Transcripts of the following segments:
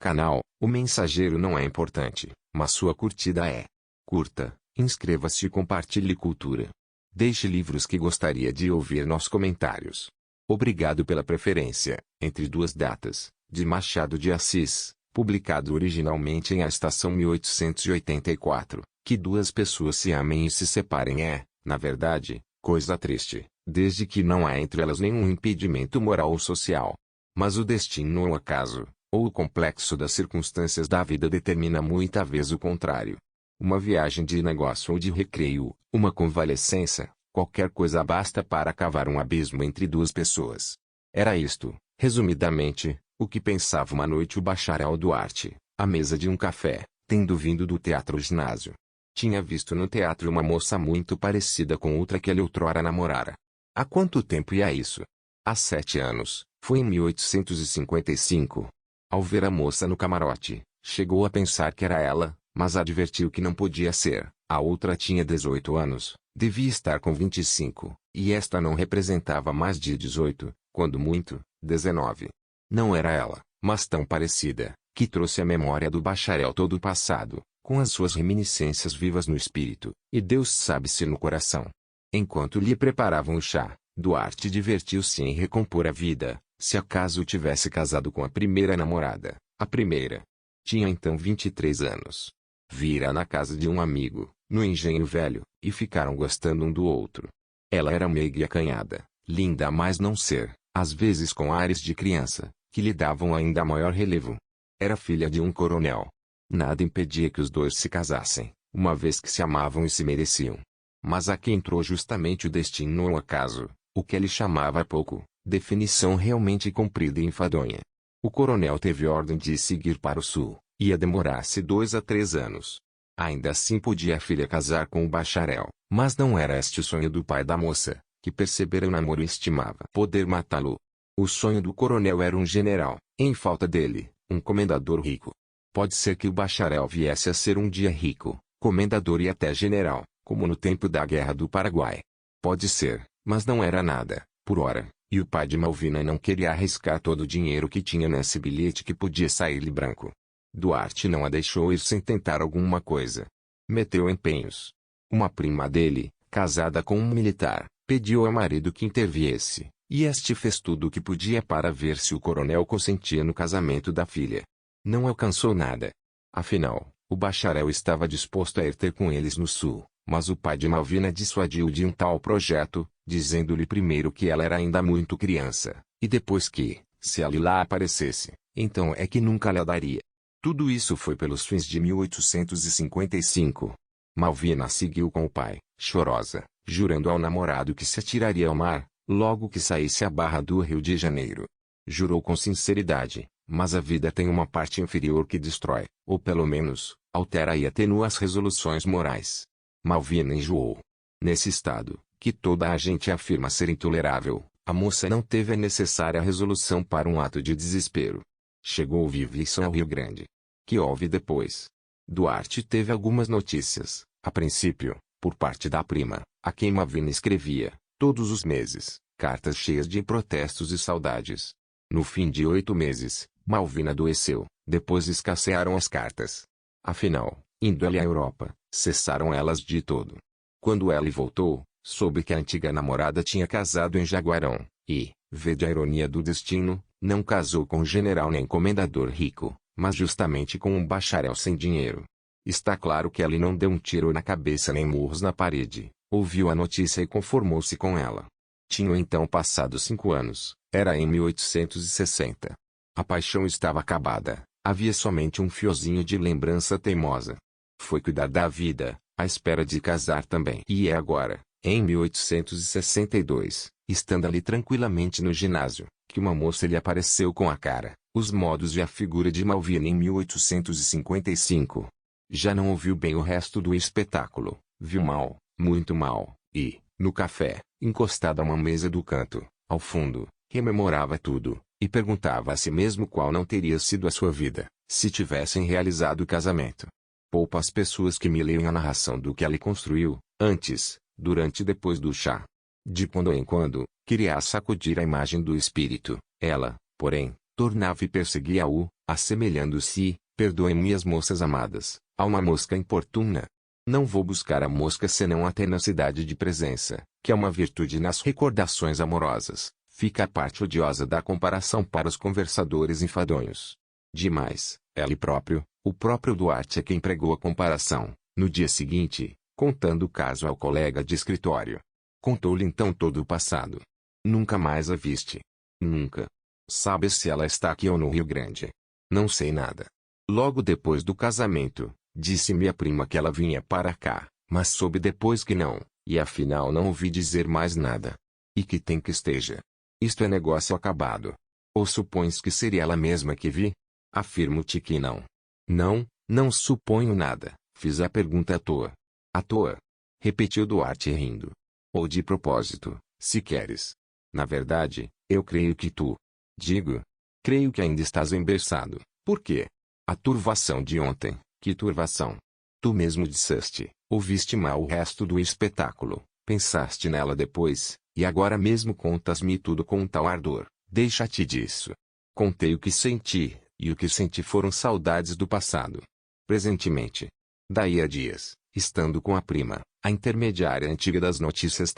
canal, o mensageiro não é importante, mas sua curtida é. Curta, inscreva-se e compartilhe cultura. Deixe livros que gostaria de ouvir nos comentários. Obrigado pela preferência, entre duas datas, de Machado de Assis, publicado originalmente em A Estação 1884, que duas pessoas se amem e se separem é, na verdade, coisa triste, desde que não há entre elas nenhum impedimento moral ou social. Mas o destino ou o acaso, ou o complexo das circunstâncias da vida determina muita vez o contrário. Uma viagem de negócio ou de recreio, uma convalescença, qualquer coisa basta para cavar um abismo entre duas pessoas. Era isto, resumidamente, o que pensava uma noite o bacharel Duarte, à mesa de um café, tendo vindo do teatro ginásio. Tinha visto no teatro uma moça muito parecida com outra que ele outrora namorara. Há quanto tempo ia isso? Há 7 anos, foi em 1855. Ao ver a moça no camarote, chegou a pensar que era ela, mas advertiu que não podia ser. A outra tinha 18 anos, devia estar com 25, e esta não representava mais de 18, quando muito, 19. Não era ela, mas tão parecida, que trouxe à memória do bacharel todo o passado, com as suas reminiscências vivas no espírito, e Deus sabe se no coração. Enquanto lhe preparavam o chá, Duarte divertiu-se em recompor a vida, se acaso tivesse casado com a primeira namorada, a primeira. Tinha então 23 anos. Vira na casa de um amigo, no Engenho Velho, e ficaram gostando um do outro. Ela era meiga e acanhada, linda a mais não ser, às vezes com ares de criança, que lhe davam ainda maior relevo. Era filha de um coronel. Nada impedia que os dois se casassem, uma vez que se amavam e se mereciam. Mas aqui entrou justamente o destino ou o acaso, o que ele chamava há pouco, definição realmente comprida e enfadonha. O coronel teve ordem de seguir para o sul, ia demorar-se 2 a 3 anos. Ainda assim podia a filha casar com o bacharel, mas não era este o sonho do pai da moça, que percebera o namoro e estimava poder matá-lo. O sonho do coronel era um general, em falta dele, um comendador rico. Pode ser que o bacharel viesse a ser um dia rico, comendador e até general, como no tempo da Guerra do Paraguai. Pode ser, mas não era nada, por ora, e o pai de Malvina não queria arriscar todo o dinheiro que tinha nesse bilhete que podia sair-lhe branco. Duarte não a deixou ir sem tentar alguma coisa. Meteu empenhos. Uma prima dele, casada com um militar, pediu ao marido que interviesse, e este fez tudo o que podia para ver se o coronel consentia no casamento da filha. Não alcançou nada. Afinal, o bacharel estava disposto a ir ter com eles no sul, mas o pai de Malvina dissuadiu de um tal projeto, dizendo-lhe primeiro que ela era ainda muito criança, e depois que, se ela lá aparecesse, então é que nunca lhe daria. Tudo isso foi pelos fins de 1855. Malvina seguiu com o pai, chorosa, jurando ao namorado que se atiraria ao mar, logo que saísse à barra do Rio de Janeiro. Jurou com sinceridade, mas a vida tem uma parte inferior que destrói, ou pelo menos, altera e atenua as resoluções morais. Malvina enjoou. Nesse estado, que toda a gente afirma ser intolerável, a moça não teve a necessária resolução para um ato de desespero. Chegou viva ao Rio Grande. Que houve depois? Duarte teve algumas notícias, a princípio, por parte da prima, a quem Malvina escrevia, todos os meses, cartas cheias de protestos e saudades. No fim de 8 meses, Malvina adoeceu, depois escassearam as cartas. Afinal, indo ela à Europa, cessaram elas de todo. Quando ela voltou, soube que a antiga namorada tinha casado em Jaguarão, e, vede a ironia do destino, não casou com general nem comendador rico, mas justamente com um bacharel sem dinheiro. Está claro que ele não deu um tiro na cabeça nem murros na parede, ouviu a notícia e conformou-se com ela. Tinham então passado 5 anos, era em 1860. A paixão estava acabada, havia somente um fiozinho de lembrança teimosa. Foi cuidar da vida, à espera de casar também. E é agora, em 1862, estando ali tranquilamente no ginásio, que uma moça lhe apareceu com a cara, os modos e a figura de Malvina em 1855. Já não ouviu bem o resto do espetáculo, viu mal, muito mal, e, no café, encostada a uma mesa do canto, ao fundo, rememorava tudo, e perguntava a si mesmo qual não teria sido a sua vida, se tivessem realizado o casamento. Poupa as pessoas que me leem a narração do que ela construiu, antes, durante e depois do chá. De quando em quando, queria sacudir a imagem do espírito, ela, porém, Tornava e perseguia-o, assemelhando-se, perdoem-me as moças amadas, a uma mosca importuna. Não vou buscar a mosca senão a tenacidade de presença, que é uma virtude nas recordações amorosas. Fica a parte odiosa da comparação para os conversadores enfadonhos. Demais, ele próprio, o próprio Duarte é quem pregou a comparação, no dia seguinte, contando o caso ao colega de escritório. Contou-lhe então todo o passado. Nunca mais a viste. Nunca. Sabes se ela está aqui ou no Rio Grande? Não sei nada. Logo depois do casamento, disse-me a prima que ela vinha para cá, mas soube depois que não, e afinal não ouvi dizer mais nada. E que tem que esteja. Isto é negócio acabado. Ou supões que seria ela mesma que vi? Afirmo-te que não. Não, não suponho nada, fiz a pergunta à toa. À toa? Repetiu Duarte rindo. Ou de propósito, se queres. Na verdade, eu creio que tu. Digo. Creio que ainda estás emberçado. Por quê? A turvação de ontem. Que turvação? Tu mesmo disseste, ouviste mal o resto do espetáculo, pensaste nela depois, e agora mesmo contas-me tudo com tal ardor. Deixa-te disso. Contei o que senti, e o que senti foram saudades do passado. Presentemente. Daí a dias, estando com a prima, a intermediária antiga das notícias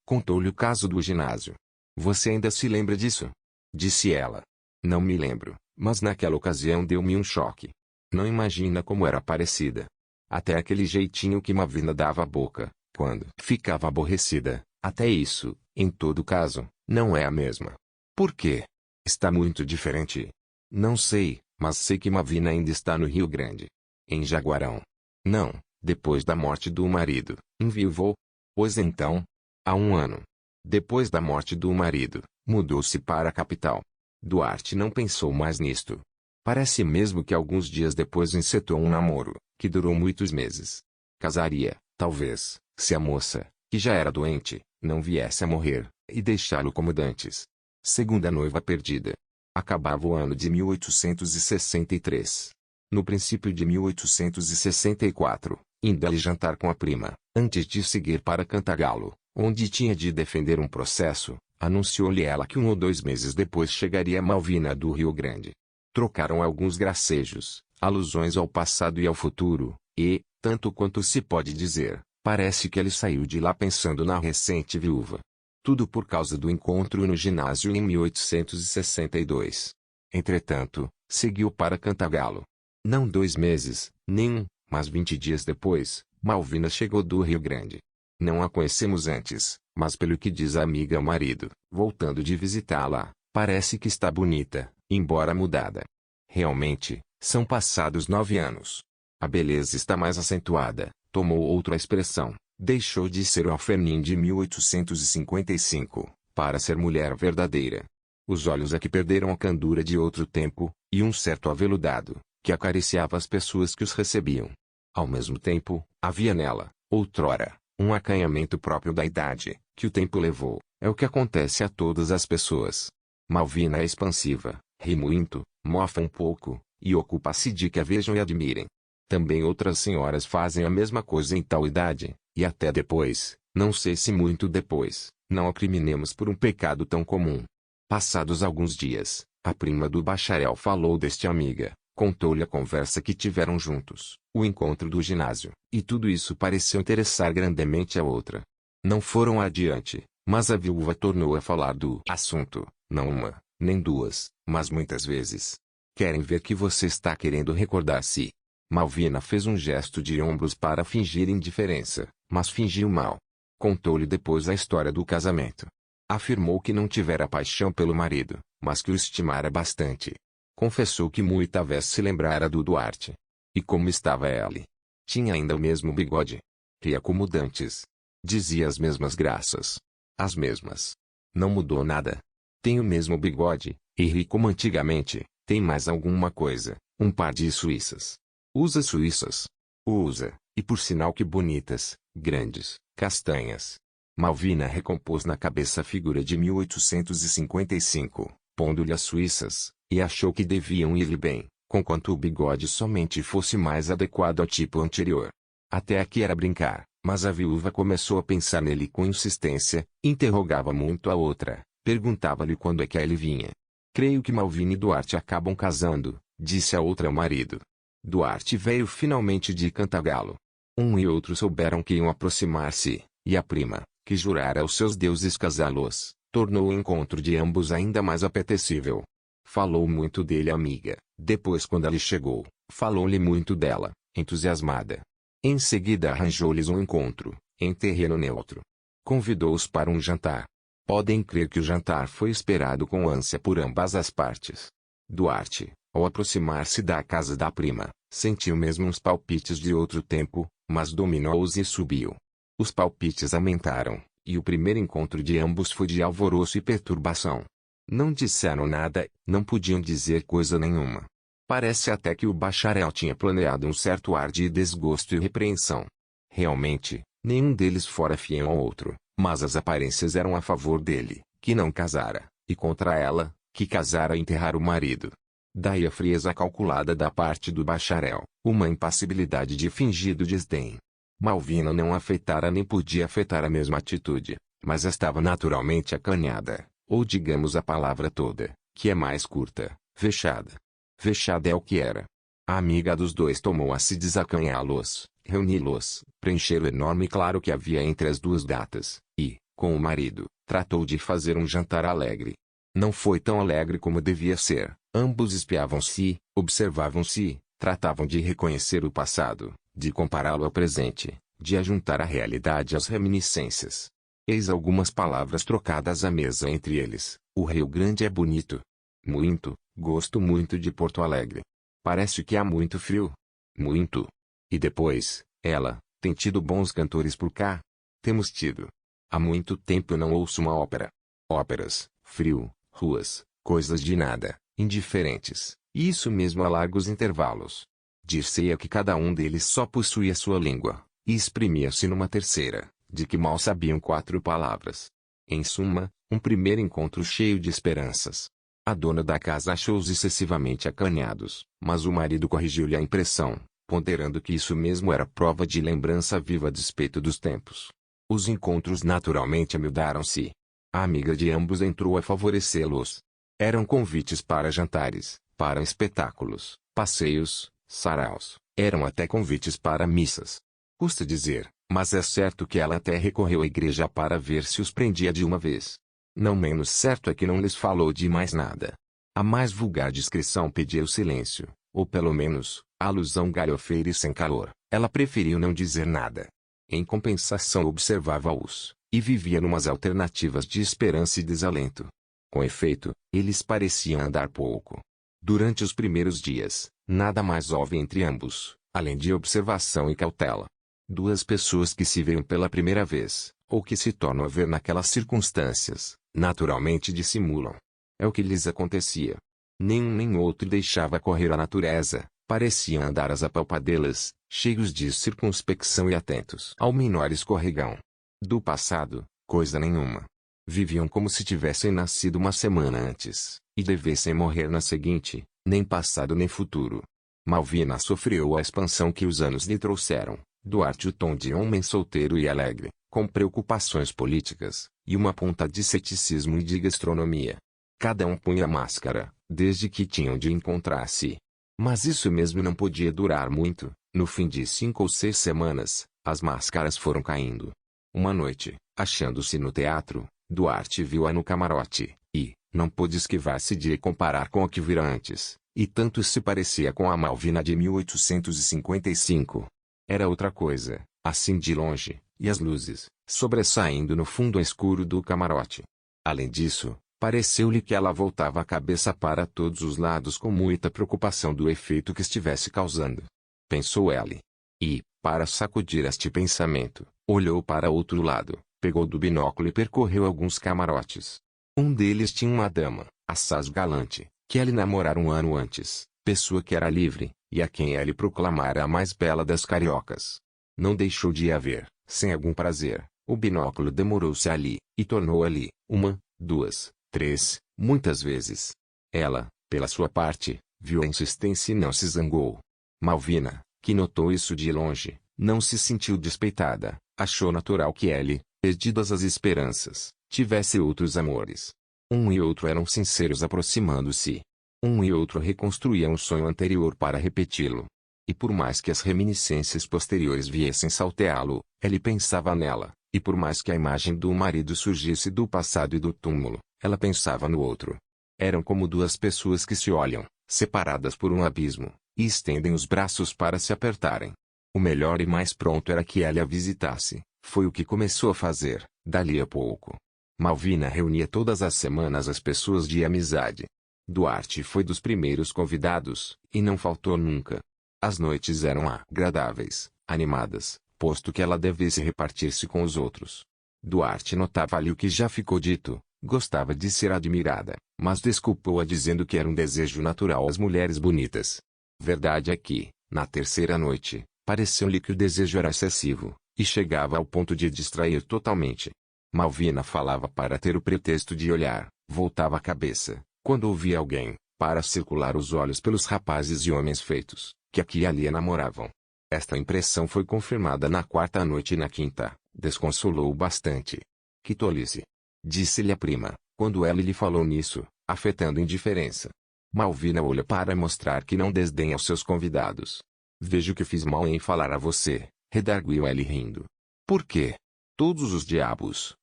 contou-lhe o caso do ginásio. Você ainda se lembra disso? Disse ela. Não me lembro, mas naquela ocasião deu-me um choque. Não imagina como era parecida. Até aquele jeitinho que Malvina dava à boca, quando ficava aborrecida, até isso, em todo caso, não é a mesma. Por quê? Está muito diferente. Não sei, mas sei que Malvina ainda está no Rio Grande. Em Jaguarão. Não, depois da morte do marido, enviuvou. Pois então? Há 1 ano. Depois da morte do marido, mudou-se para a capital. Duarte não pensou mais nisto. Parece mesmo que alguns dias depois encetou um namoro, que durou muitos meses. Casaria, talvez, se a moça, que já era doente, não viesse a morrer, e deixá-lo como dantes. Segunda noiva perdida. Acabava o ano de 1863. No princípio de 1864, indo-lhe jantar com a prima, antes de seguir para Cantagalo, onde tinha de defender um processo, anunciou-lhe ela que 1 ou 2 meses depois chegaria Malvina do Rio Grande. Trocaram alguns gracejos, alusões ao passado e ao futuro, e, tanto quanto se pode dizer, parece que ele saiu de lá pensando na recente viúva. Tudo por causa do encontro no ginásio em 1862. Entretanto, seguiu para Cantagalo. Não 2 meses, nem 1, mas 20 dias depois, Malvina chegou do Rio Grande. Não a conhecemos antes, mas pelo que diz a amiga ao marido, voltando de visitá-la, parece que está bonita, embora mudada. Realmente, são passados 9 anos. A beleza está mais acentuada, tomou outra expressão, deixou de ser o Alfernin de 1855, para ser mulher verdadeira. Os olhos é que perderam a candura de outro tempo, e um certo aveludado, que acariciava as pessoas que os recebiam. Ao mesmo tempo, havia nela, outrora, um acanhamento próprio da idade, que o tempo levou. É o que acontece a todas as pessoas. Malvina é expansiva, ri muito, mofa um pouco, e ocupa-se de que a vejam e admirem. Também outras senhoras fazem a mesma coisa em tal idade, e até depois, não sei se muito depois, não a criminemos por um pecado tão comum. Passados alguns dias, a prima do bacharel falou deste amiga, contou-lhe a conversa que tiveram juntos, o encontro do ginásio, e tudo isso pareceu interessar grandemente a outra. Não foram adiante, mas a viúva tornou a falar do assunto, não uma, nem 2, mas muitas vezes. Querem ver que você está querendo recordar-se. Malvina fez um gesto de ombros para fingir indiferença, mas fingiu mal. Contou-lhe depois a história do casamento. Afirmou que não tivera paixão pelo marido, mas que o estimara bastante. Confessou que muita vez se lembrara do Duarte. E como estava ele? Tinha ainda o mesmo bigode. Ria como dantes. Dizia as mesmas graças. As mesmas. Não mudou nada. Tem o mesmo bigode, e ri como antigamente. Tem mais alguma coisa, um par de suíças. Usa suíças. Usa, e por sinal que bonitas, grandes, castanhas. Malvina recompôs na cabeça a figura de 1855, pondo-lhe as suíças, e achou que deviam ir-lhe bem, conquanto o bigode somente fosse mais adequado ao tipo anterior. Até aqui era brincar, mas a viúva começou a pensar nele com insistência, interrogava muito a outra, perguntava-lhe quando é que ele vinha. Creio que Malvina e Duarte acabam casando, disse a outra ao marido. Duarte veio finalmente de Cantagalo. Um e outro souberam que iam aproximar-se, e a prima, que jurara aos seus deuses casá-los, tornou o encontro de ambos ainda mais apetecível. Falou muito dele à amiga, depois quando ele chegou, falou-lhe muito dela, entusiasmada. Em seguida arranjou-lhes um encontro, em terreno neutro. Convidou-os para um jantar. Podem crer que o jantar foi esperado com ânsia por ambas as partes. Duarte, ao aproximar-se da casa da prima, sentiu mesmo uns palpites de outro tempo, mas dominou-os e subiu. Os palpites aumentaram, e o primeiro encontro de ambos foi de alvoroço e perturbação. Não disseram nada, não podiam dizer coisa nenhuma. Parece até que o bacharel tinha planeado um certo ar de desgosto e repreensão. Realmente, nenhum deles fora fiel ao outro, mas as aparências eram a favor dele, que não casara, e contra ela, que casara enterrar o marido. Daí a frieza calculada da parte do bacharel, uma impassibilidade de fingido desdém. Malvina não afetara nem podia afetar a mesma atitude, mas estava naturalmente acanhada, ou digamos a palavra toda, que é mais curta, vexada. Vexada é o que era. A amiga dos dois tomou a se desacanhá-los, reuni-los, preencher o enorme claro que havia entre as duas datas, e, com o marido, tratou de fazer um jantar alegre. Não foi tão alegre como devia ser. Ambos espiavam-se, observavam-se, tratavam de reconhecer o passado, de compará-lo ao presente, de ajuntar a realidade às reminiscências. Eis algumas palavras trocadas à mesa entre eles. O Rio Grande é bonito. Muito, gosto muito de Porto Alegre. Parece que há muito frio. Muito. E depois, ela, tem tido bons cantores por cá? Temos tido. Há muito tempo não ouço uma ópera. Óperas, frio, ruas, coisas de nada, indiferentes, isso mesmo a largos intervalos. Dir-se-ia que cada um deles só possuía sua língua, e exprimia-se numa terceira, de que mal sabiam 4 palavras. Em suma, um primeiro encontro cheio de esperanças. A dona da casa achou-os excessivamente acanhados, mas o marido corrigiu-lhe a impressão, ponderando que isso mesmo era prova de lembrança viva a despeito dos tempos. Os encontros naturalmente amiudaram-se. A amiga de ambos entrou a favorecê-los. Eram convites para jantares, para espetáculos, passeios, saraus, eram até convites para missas. Custa dizer, mas é certo que ela até recorreu à igreja para ver se os prendia de uma vez. Não menos certo é que não lhes falou de mais nada. A mais vulgar discrição pedia o silêncio, ou pelo menos, a alusão galhofeira e sem calor. Ela preferiu não dizer nada. Em compensação observava-os, e vivia numas alternativas de esperança e desalento. Com efeito, eles pareciam andar pouco. Durante os primeiros dias, nada mais houve entre ambos, além de observação e cautela. Duas pessoas que se veem pela primeira vez, ou que se tornam a ver naquelas circunstâncias, naturalmente dissimulam. É o que lhes acontecia. Nenhum nem outro deixava correr a natureza, pareciam andar às apalpadelas, cheios de circunspecção e atentos ao menor escorregão. Do passado, coisa nenhuma. Viviam como se tivessem nascido uma semana antes, e devessem morrer na seguinte, nem passado nem futuro. Malvina sofreu a expansão que os anos lhe trouxeram. Duarte o tom de homem solteiro e alegre, com preocupações políticas, e uma ponta de ceticismo e de gastronomia. Cada um punha máscara, desde que tinham de encontrar-se. Mas isso mesmo não podia durar muito. No fim de 5 ou 6 semanas, as máscaras foram caindo. Uma noite, achando-se no teatro, Duarte viu-a no camarote, e não pôde esquivar-se de comparar com a que vira antes, e tanto se parecia com a Malvina de 1855. Era outra coisa, assim de longe, e as luzes, sobressaindo no fundo escuro do camarote. Além disso, pareceu-lhe que ela voltava a cabeça para todos os lados com muita preocupação do efeito que estivesse causando. Pensou ele. E, para sacudir este pensamento, olhou para outro lado, pegou do binóculo e percorreu alguns camarotes. Um deles tinha uma dama, assaz galante, que ele namorara um ano antes, pessoa que era livre, e a quem ele proclamara a mais bela das cariocas. Não deixou de a ver, sem algum prazer. O binóculo demorou-se ali, e tornou ali, 1, 2, 3, muitas vezes. Ela, pela sua parte, viu a insistência e não se zangou. Malvina, que notou isso de longe, não se sentiu despeitada, achou natural que ele, perdidas as esperanças, tivesse outros amores. Um e outro eram sinceros aproximando-se. Um e outro reconstruíam o sonho anterior para repeti-lo. E por mais que as reminiscências posteriores viessem salteá-lo, ele pensava nela, e por mais que a imagem do marido surgisse do passado e do túmulo, ela pensava no outro. Eram como duas pessoas que se olham, separadas por um abismo, e estendem os braços para se apertarem. O melhor e mais pronto era que ela a visitasse, foi o que começou a fazer, dali a pouco. Malvina reunia todas as semanas as pessoas de amizade. Duarte foi dos primeiros convidados, e não faltou nunca. As noites eram agradáveis, animadas, posto que ela devesse repartir-se com os outros. Duarte notava ali o que já ficou dito, gostava de ser admirada, mas desculpou-a dizendo que era um desejo natural às mulheres bonitas. Verdade é que, na terceira noite, pareceu-lhe que o desejo era excessivo, e chegava ao ponto de distrair totalmente. Malvina falava para ter o pretexto de olhar, voltava a cabeça, quando ouvia alguém, para circular os olhos pelos rapazes e homens feitos, que aqui e ali a namoravam. Esta impressão foi confirmada na quarta noite e na quinta, desconsolou-o bastante. Que tolice! Disse-lhe a prima, quando ela lhe falou nisso, afetando indiferença. Malvina olha para mostrar que não desdenha aos seus convidados. Vejo que fiz mal em falar a você, redarguiu ele rindo. Por quê? Todos os diabos,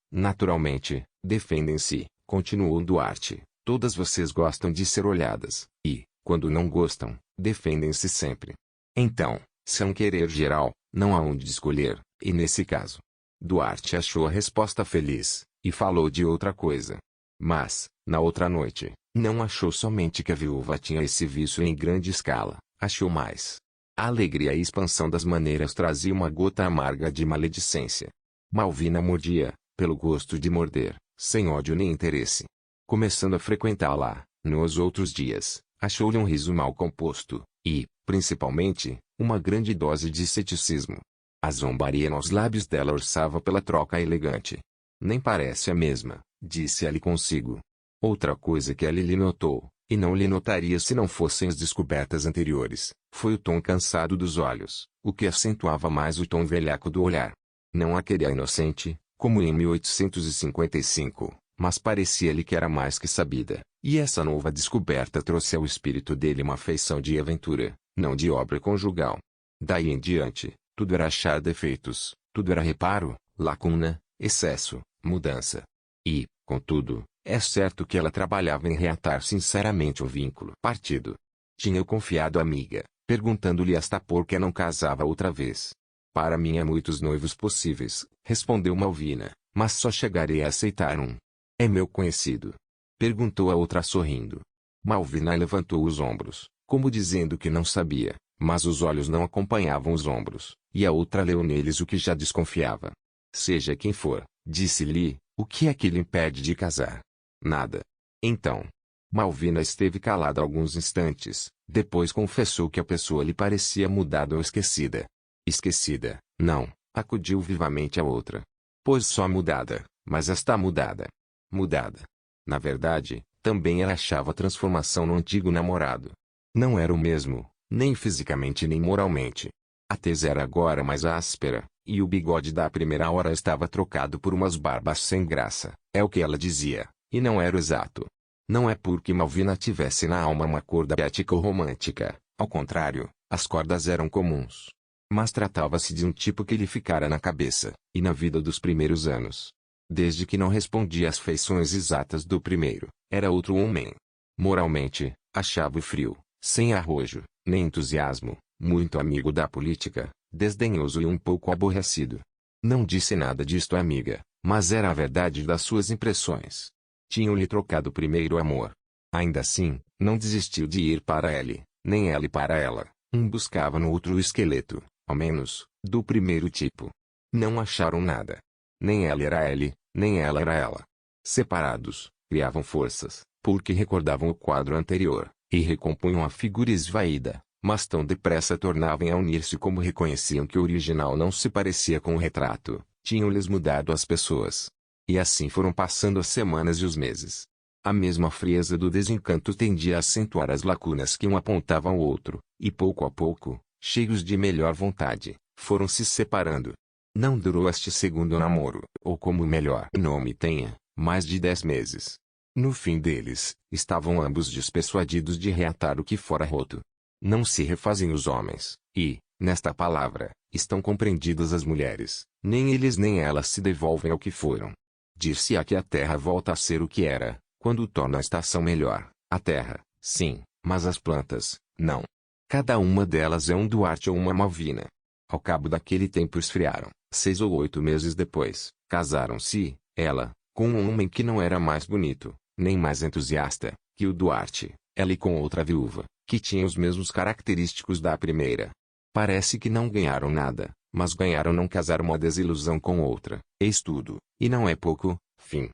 naturalmente, defendem-se, continuou Duarte. Todas vocês gostam de ser olhadas, e, quando não gostam, defendem-se sempre. Então, se é um querer geral, não há onde escolher, e nesse caso. Duarte achou a resposta feliz, e falou de outra coisa. Mas, na outra noite, não achou somente que a viúva tinha esse vício em grande escala, achou mais. A alegria e expansão das maneiras trazia uma gota amarga de maledicência. Malvina mordia, pelo gosto de morder, sem ódio nem interesse. Começando a frequentá-la, nos outros dias, achou-lhe um riso mal composto, e, principalmente, uma grande dose de ceticismo. A zombaria nos lábios dela orçava pela troca elegante. Nem parece a mesma, disse ele consigo. Outra coisa que ele lhe notou, e não lhe notaria se não fossem as descobertas anteriores, foi o tom cansado dos olhos, o que acentuava mais o tom velhaco do olhar. Não a queria inocente, como em 1855, mas parecia-lhe que era mais que sabida, e essa nova descoberta trouxe ao espírito dele uma afeição de aventura, não de obra conjugal. Daí em diante, tudo era achar defeitos, tudo era reparo, lacuna, excesso, mudança. E, contudo, é certo que ela trabalhava em reatar sinceramente o vínculo partido. Tinha confiado à amiga, perguntando-lhe esta por que não casava outra vez. Para mim há muitos noivos possíveis, respondeu Malvina, mas só chegarei a aceitar um. É meu conhecido? Perguntou a outra sorrindo. Malvina levantou os ombros, como dizendo que não sabia, mas os olhos não acompanhavam os ombros, e a outra leu neles o que já desconfiava. Seja quem for, disse-lhe, o que é que lhe impede de casar? Nada. Então. Malvina esteve calada alguns instantes, depois confessou que a pessoa lhe parecia mudada ou esquecida. Esquecida, não, acudiu vivamente a outra. Pois só mudada, mas está mudada. Mudada. Na verdade, também ela achava transformação no antigo namorado. Não era o mesmo, nem fisicamente nem moralmente. A tez era agora mais áspera, e o bigode da primeira hora estava trocado por umas barbas sem graça, é o que ela dizia, e não era o exato. Não é porque Malvina tivesse na alma uma corda ética ou romântica, ao contrário, as cordas eram comuns. Mas tratava-se de um tipo que lhe ficara na cabeça, e na vida dos primeiros anos. Desde que não respondia às feições exatas do primeiro, era outro homem. Moralmente, achava-o frio, sem arrojo, nem entusiasmo, muito amigo da política, desdenhoso e um pouco aborrecido. Não disse nada disto à amiga, mas era a verdade das suas impressões. Tinham-lhe trocado o primeiro amor. Ainda assim, não desistiu de ir para ele, nem ele para ela. Um buscava no outro o esqueleto, ao menos, do primeiro tipo. Não acharam nada. Nem ela era ele, nem ela era ela. Separados, criavam forças, porque recordavam o quadro anterior, e recompunham a figura esvaída, mas tão depressa tornavam a unir-se como reconheciam que o original não se parecia com o retrato, tinham-lhes mudado as pessoas. E assim foram passando as semanas e os meses. A mesma frieza do desencanto tendia a acentuar as lacunas que um apontava ao outro, e pouco a pouco, cheios de melhor vontade, foram se separando. Não durou este segundo namoro, ou como o melhor nome tenha, mais de 10 meses. No fim deles, estavam ambos despersuadidos de reatar o que fora roto. Não se refazem os homens, e, nesta palavra, estão compreendidas as mulheres, nem eles nem elas se devolvem ao que foram. Dir-se-á que a terra volta a ser o que era, quando torna a estação melhor, a terra, sim, mas as plantas, não. Cada uma delas é um Duarte ou uma Malvina. Ao cabo daquele tempo esfriaram, 6 ou 8 meses depois, casaram-se, ela, com um homem que não era mais bonito, nem mais entusiasta, que o Duarte, ela e com outra viúva, que tinha os mesmos característicos da primeira. Parece que não ganharam nada, mas ganharam não casar uma desilusão com outra, eis tudo, e não é pouco, fim.